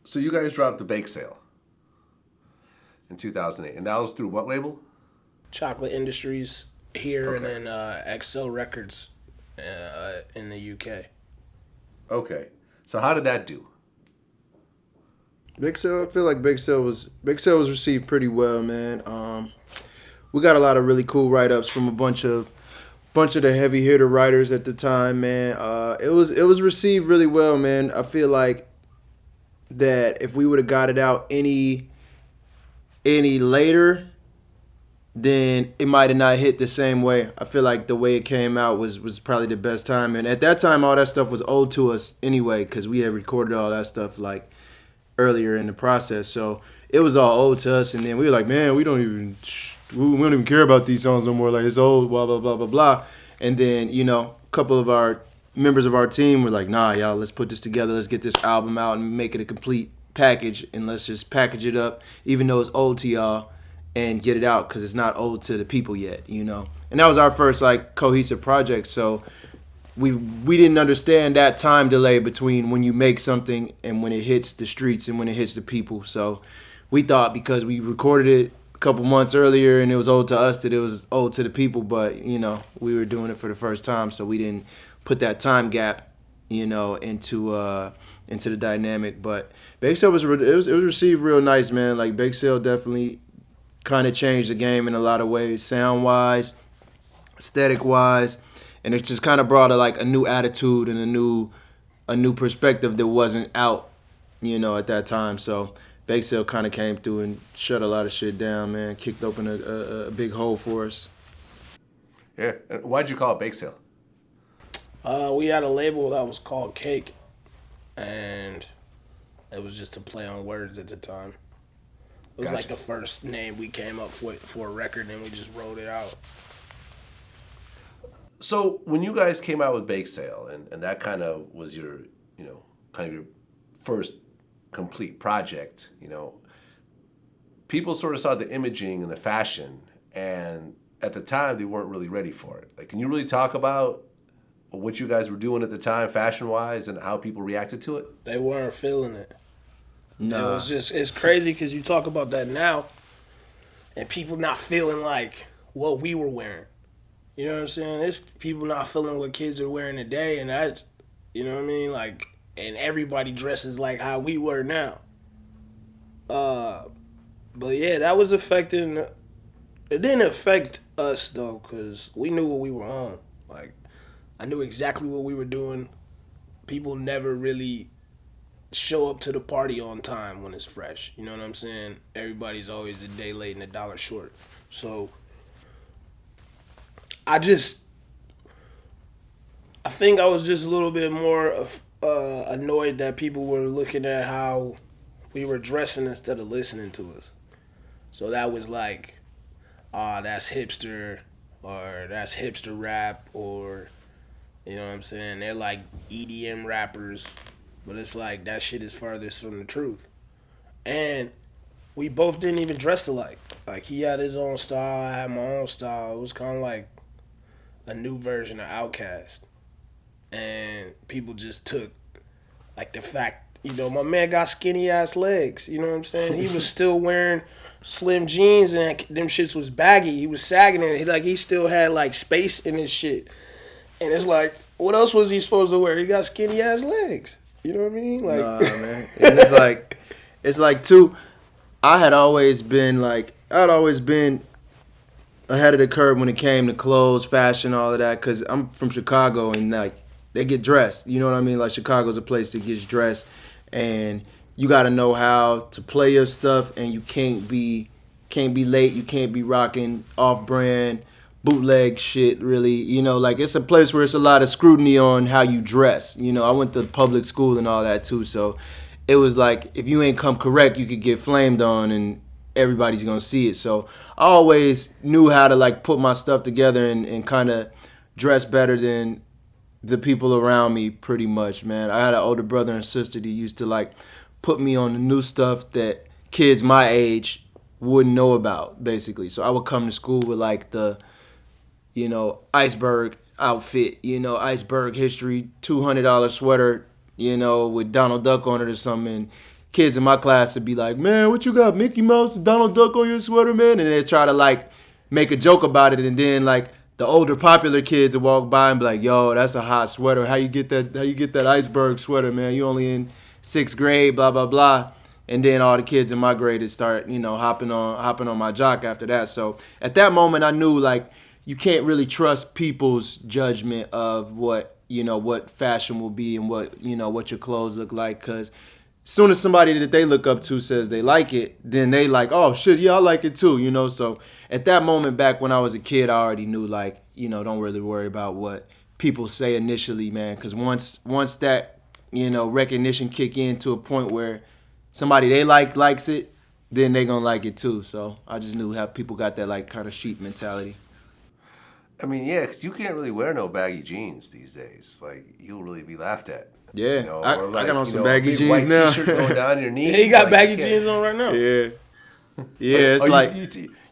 So you guys dropped the Bake Sale in 2008, and that was through what label? Chocolate Industries here, Okay. and then XO Records in the UK. Okay. So how did that do? Big Sale, I feel like Big Sale was received pretty well, man. We got a lot of really cool write ups from a bunch of the heavy hitter writers at the time, man. It was received really well, man. I feel like that if we would have got it out any later, then it might have not hit the same way. I feel like the way it came out was probably the best time, and at that time all that stuff was owed to us anyway because we had recorded all that stuff like earlier in the process, so it was all owed to us. And then we were like, man, we don't even care about these songs no more. Like, it's old, blah blah blah blah blah. And then a couple of our members of our team were like, nah, y'all, let's put this together. Let's get this album out and make it a complete package, and let's just package it up, even though it's old to y'all, and get it out because it's not old to the people yet, And that was our first like cohesive project, so we didn't understand that time delay between when you make something and when it hits the streets and when it hits the people. So we thought because we recorded it a couple months earlier and it was old to us that it was old to the people, but we were doing it for the first time, so we didn't put that time gap into the dynamic. But Bake Sale was received real nice, man. Like, Bake Sale definitely kind of changed the game in a lot of ways, sound wise, aesthetic wise. And it just kind of brought a new attitude and a new perspective that wasn't out, at that time. So Bake Sale kind of came through and shut a lot of shit down, man. Kicked open a big hole for us. Yeah. And why'd you call it Bake Sale? We had a label that was called Cake, and it was just a play on words at the time. It was Gotcha. like the first name we came up with for a record, and we just wrote it out. So when you guys came out with Bake Sale, and that kind of was your, kind of your first complete project, people sort of saw the imaging and the fashion, and at the time they weren't really ready for it. Like, can you really talk about what you guys were doing at the time, fashion-wise, and how people reacted to it? They weren't feeling it. No. It's crazy because you talk about that now, and people not feeling like what we were wearing. You know what I'm saying? It's people not feeling what kids are wearing today, and that, you know what I mean? Like, and everybody dresses like how we were now. But yeah, that was affecting. It didn't affect us though, cause we knew what we were on. Like, I knew exactly what we were doing. People never really show up to the party on time when it's fresh. You know what I'm saying? Everybody's always a day late and a dollar short. So I think I was just a little bit more annoyed that people were looking at how we were dressing instead of listening to us. So that was like, that's hipster, or that's hipster rap, or, you know what I'm saying? They're like EDM rappers, but it's like that shit is furthest from the truth. And we both didn't even dress alike. Like, he had his own style, I had my own style. It was kind of like a new version of Outkast. And people just took, like, the fact, my man got skinny ass legs. You know what I'm saying? He was still wearing slim jeans and them shits was baggy. He was sagging it. He still had, like, space in his shit. And it's like, what else was he supposed to wear? He got skinny ass legs. You know what I mean? Like, Nah, man. And it's like too, I had always been ahead of the curve when it came to clothes, fashion, all of that, because I'm from Chicago, and like, they get dressed. You know what I mean? Like, Chicago's a place that gets dressed, and you got to know how to play your stuff, and you can't be late. You can't be rocking off-brand bootleg shit, really. Like, it's a place where it's a lot of scrutiny on how you dress. I went to public school and all that too, so it was like, if you ain't come correct, you could get flamed on, and everybody's gonna see it. So I always knew how to, like, put my stuff together and kind of dress better than the people around me, pretty much, man. I had an older brother and sister that used to, like, put me on the new stuff that kids my age wouldn't know about, basically. So I would come to school with, like, the, iceberg outfit, iceberg history, $200 sweater, with Donald Duck on it or something. And kids in my class would be like, man, what you got, Mickey Mouse and Donald Duck on your sweater, man? And they try to like make a joke about it, and then like the older popular kids would walk by and be like, yo, that's a hot sweater. How you get that iceberg sweater, man? You only in 6th grade, blah blah blah. And then all the kids in my grade would start, hopping on my jock after that. So at that moment, I knew like you can't really trust people's judgment of what fashion will be and what your clothes look like, because as soon as somebody that they look up to says they like it, then they like, oh shit, yeah, I like it too, So at that moment back when I was a kid, I already knew like, don't really worry about what people say initially, man, because once that recognition kick in to a point where somebody they likes it, then they gonna like it too. So I just knew how people got that like kind of sheep mentality. I mean, yeah, because you can't really wear no baggy jeans these days. Like, you'll really be laughed at. Yeah, Or I got on some a baggy big jeans white now. T-shirt going down your knees. Yeah, he got like, baggy jeans on right now. Yeah, it's like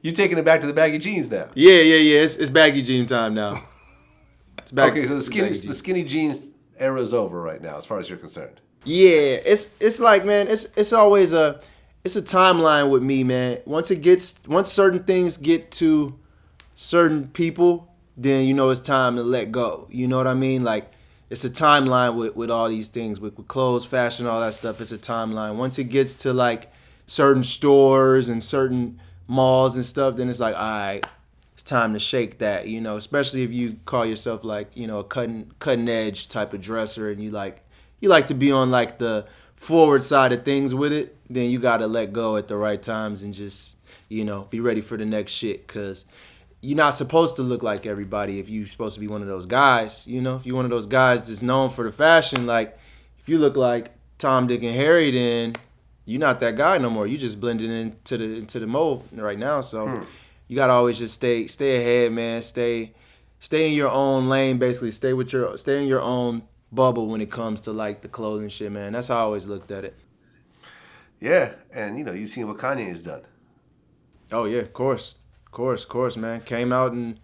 you taking it back to the baggy jeans now. yeah. It's baggy jean time now. It's Okay, so the skinny jeans era is over right now, as far as you're concerned. Yeah, it's like, man, it's always a timeline with me, man. Once certain things get to certain people, then it's time to let go. You know what I mean? Like, it's a timeline with all these things, with clothes, fashion, all that stuff. It's a timeline. Once it gets to like certain stores and certain malls and stuff, then it's like, all right, it's time to shake that. Especially if you call yourself like a cutting edge type of dresser, and you like to be on like the forward side of things with it, then you gotta let go at the right times and just be ready for the next shit, because you're not supposed to look like everybody if you're supposed to be one of those guys. If you're one of those guys that's known for the fashion, like if you look like Tom, Dick, and Harry, then you're not that guy no more. You just blending into the mold right now. So you gotta always just stay ahead, man. Stay in your own lane, basically. Stay in your own bubble when it comes to like the clothing shit, man. That's how I always looked at it. Yeah, and you've seen what Kanye has done. Oh yeah, of course, man. Came out and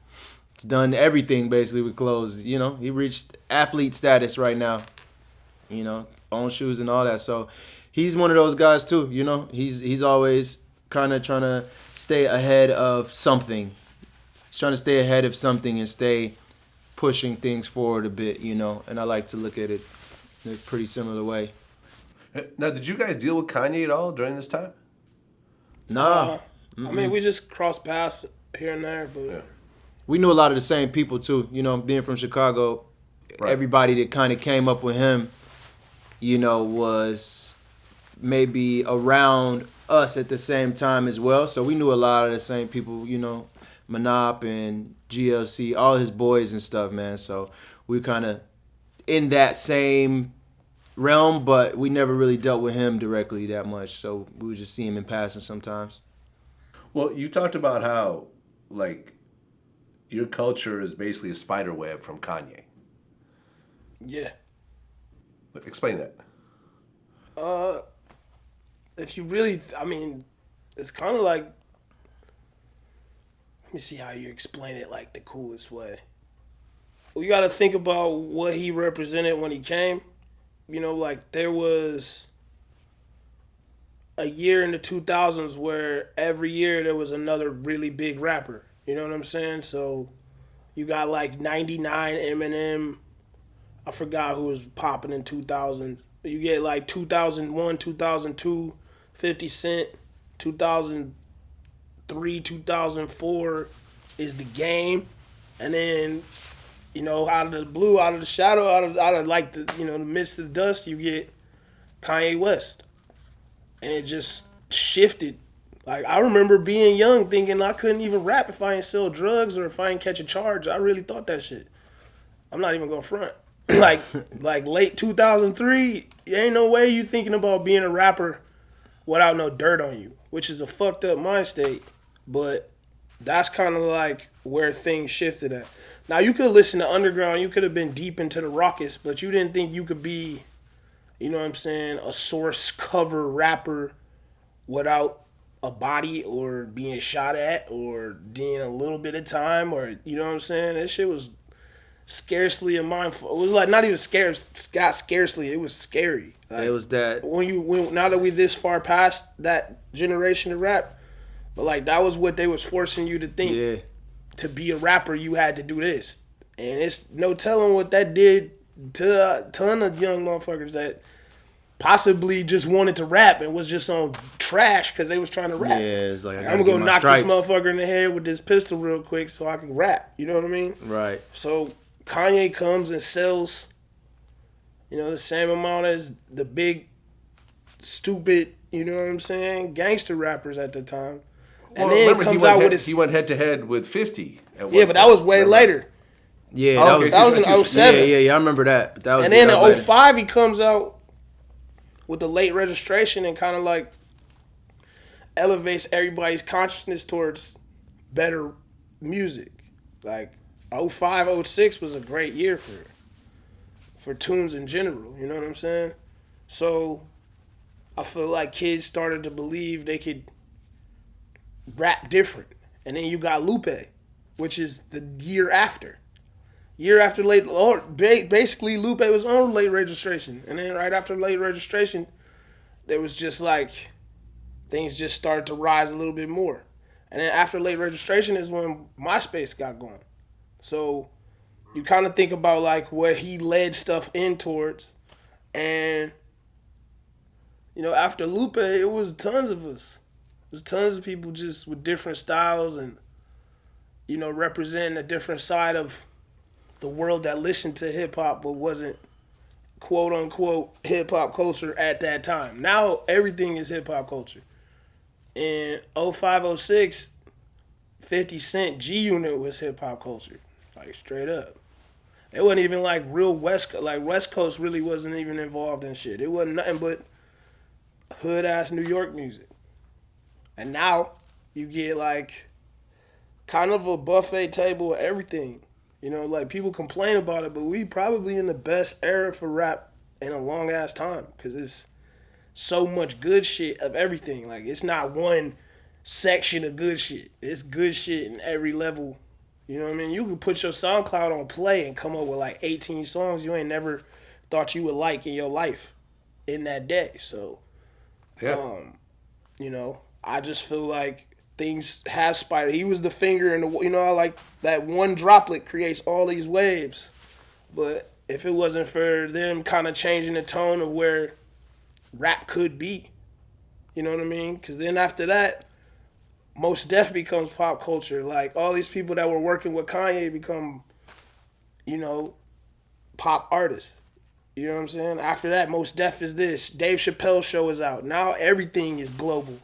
it's done everything basically with clothes. He reached athlete status right now. Own shoes and all that. So he's one of those guys too. He's always kind of trying to stay ahead of something. He's trying to stay ahead of something and stay pushing things forward a bit. And I like to look at it in a pretty similar way. Now, did you guys deal with Kanye at all during this time? Nah. I mean, we just crossed paths here and there, but Yeah. We knew a lot of the same people too. Being from Chicago, Right. Everybody that kind of came up with him, was maybe around us at the same time as well. So we knew a lot of the same people, Manop and GLC, all his boys and stuff, man. So we kind of in that same realm, but we never really dealt with him directly that much. So we would just see him in passing sometimes. Well, you talked about how, like, your culture is basically a spider web from Kanye. yeah. Explain that. If you really, I mean, it's kind of like, let me see how you explain it like the coolest way. Well, you got to think about what he represented when he came. Like there was a year in the 2000s where every year there was another really big rapper. You know what I'm saying? So you got like 99 Eminem. I forgot who was popping in 2000. You get like 2001, 2002, 50 Cent, 2003, 2004 is The Game. And then, out of the blue, out of the shadow, out of like the, the midst of the dust, you get Kanye West. And it just shifted. Like, I remember being young thinking I couldn't even rap if I ain't sell drugs or if I ain't catch a charge. I really thought that shit. I'm not even gonna front. like late 2003, there ain't no way you thinking about being a rapper without no dirt on you, which is a fucked up mind state. But that's kind of like where things shifted at. Now, you could listen to Underground, you could have been deep into the raucous, but you didn't think you could be, a source cover rapper without a body or being shot at or doing a little bit of time or, That shit was scarcely a mindful. It was like not even scarcely. It was scary. Like, it was that. Now that we this far past that generation of rap, but like that was what they was forcing you to think. Yeah. To be a rapper, you had to do this, and it's no telling what that did to a ton of young motherfuckers that possibly just wanted to rap and was just on trash because they was trying to rap. Yeah, it's like I'm gonna go knock this motherfucker in the head with this pistol real quick so I can rap. You know what I mean? Right. So Kanye comes and sells, the same amount as the big, stupid, you know what I'm saying, gangster rappers at the time. And then remember, it comes out with his... He went head to head with 50. Yeah, but that was way later. Yeah, that was in 07. Yeah, I remember that. But that was, and then in 05, he comes out with the late registration and kind of like elevates everybody's consciousness towards better music. Like 05, 06 was a great year for tunes in general. You know what I'm saying? So I feel like kids started to believe they could rap different. And then you got Lupe, which is the year after. Basically Lupe was on late registration. And then right after late registration, there was just like, things just started to rise a little bit more. And then after late registration is when MySpace got going. So you kind of think about like what he led stuff in towards. And, after Lupe, it was tons of us. There's tons of people just with different styles and, representing a different side of the world that listened to hip-hop but wasn't quote-unquote hip-hop culture at that time. Now, everything is hip-hop culture. In 05, 06, 50 Cent G-Unit was hip-hop culture. Like, straight up. It wasn't even like real West Coast really wasn't even involved in shit. It wasn't nothing but hood-ass New York music. And now you get like kind of a buffet table of everything. Like people complain about it, but we probably in the best era for rap in a long ass time because it's so much good shit of everything. Like it's not one section of good shit. It's good shit in every level. You know what I mean? You could put your SoundCloud on play and come up with like 18 songs you ain't never thought you would like in your life in that day. So, yeah. I just feel like things have spiraled. He was the finger in the, like that one droplet creates all these waves. But if it wasn't for them kind of changing the tone of where rap could be, you know what I mean? Because then after that, Mos Def becomes pop culture. Like all these people that were working with Kanye become, pop artists. You know what I'm saying? After that, Mos Def is this. Dave Chappelle's show is out. Now everything is global.